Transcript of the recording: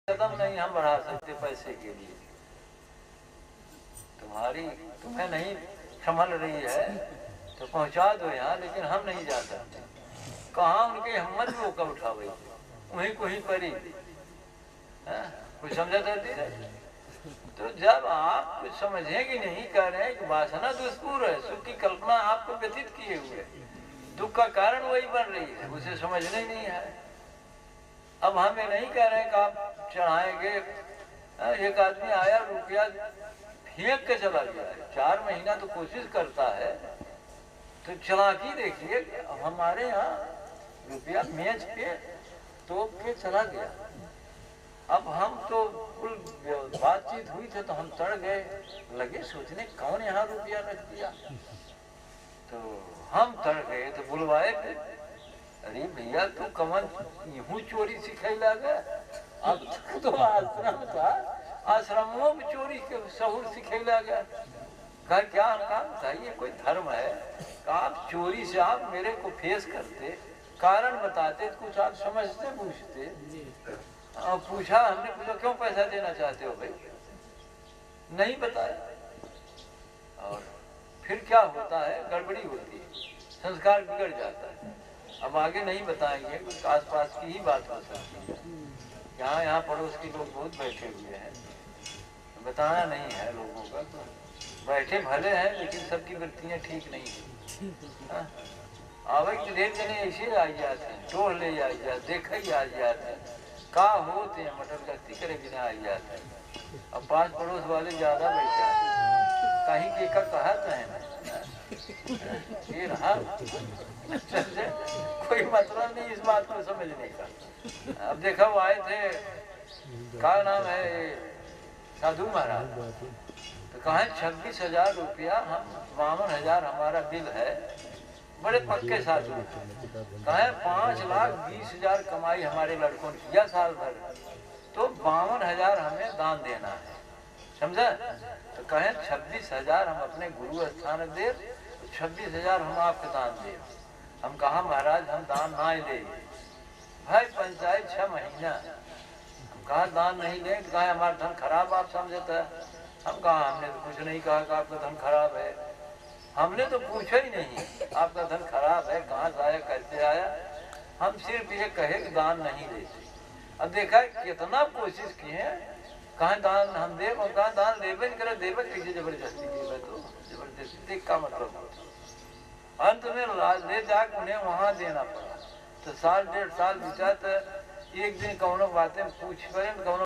कदम नहीं हम बढ़ा सकते पैसे के लिए। तुम्हें नहीं संभल रही है तो पहुंचा दो यहाँ, लेकिन हम नहीं जा सकते। कहाँ उनकी हिम्मत भी होकर उठावे, वहीं कोई परी कुछ समझा करती है। तो जब आप कुछ समझेंगे नहीं, कह रहे हैं कि वासना दुष्पूर है, सुख की कल्पना आपको व्यतीत किए हुए, दुख का कारण वही बन रही है, उसे समझना ही नहीं है। अब हम ये नहीं कह रहे हैं कि आप चढ़ाएंगे। एक आदमी आया, रुपया फेंक के चला गया, 4 महीना तो कोशिश करता है, तो चालाकी देखिए। हमारे यहाँ रुपया मेज पे तोप के चला गया। अब हम तो कुल बातचीत हुई थी तो हम चढ़ गए, लगे सोचने कौन यहाँ रुपया रख दिया। तो हम चढ़ गए तो बुलवाए थे, अरे भैया तू कमल यूं चोरी सिखैला गया। अब तो आश्रम था, आश्रमों में चोरी के सहूर सिखैला गया। कहा क्या काम था, ये कोई धर्म है? कहा आप चोरी से आप मेरे को फेस करते, कारण बताते, कुछ आप समझते पूछते। पूछा, हमने पूछा क्यों पैसा देना चाहते हो भाई, नहीं बताया। और फिर क्या होता है, गड़बड़ी होती है, संस्कार बिगड़ जाता है। अब आगे नहीं बताएंगे, कुछ आसपास की ही बात हो सकती है। यहाँ पड़ोस के लोग बहुत बैठे हुए हैं, बताना नहीं है लोगों का। तो बैठे भले हैं लेकिन सबकी वृत्तियाँ ठीक नहीं है। आवे कि ढेर जने ऐसे आ जाते हैं, टोह ले आ जाते, देख ही आ जाते हैं, का होते हैं मटर गश्ती करे बिना आ जाते हैं। अब पास पड़ोस वाले ज्यादा बैठे हैं, कहीं के का कहा है ये रहा। कोई मतलब नहीं इस बात को समझने का। अब देखा वो आए थे, क्या नाम है, साधु महाराज, तो कहा 26,000 रुपया, हम 52,000 हमारा बिल है, बड़े पक्के साधु। कहा 5,20,000 कमाई हमारे लड़कों ने किया साल भर, तो 52,000 हमें दान देना है, समझा। तो कहें 26,000 हम अपने गुरु स्थान दे, 26,000 हम आपको दान दे। हम कहा महाराज हम दान ना ही दे भाई, पंचायत 6 महीना। हम कहा दान नहीं दें, कहा हमारा धन खराब आप समझते हैं। हम कहा हमने तो कुछ नहीं कहा कि आपका धन खराब है, हमने तो पूछा ही नहीं आपका धन खराब है, कहाँ से आया, कैसे आया। हम सिर्फ ये कहे कि दान नहीं देते। अब देखा कितना कोशिश किए, कहाँ दान हम दे, कहाँ दान देवे नहीं करे, देवे कैसे जबरदस्ती देवे, तो जबरदस्ती का मतलब अंत में ले जाकर उन्हें वहां देना पड़ा। तो 1.5 साल बीता, तो एक दिन कौनो बातें पूछ करें, कौनो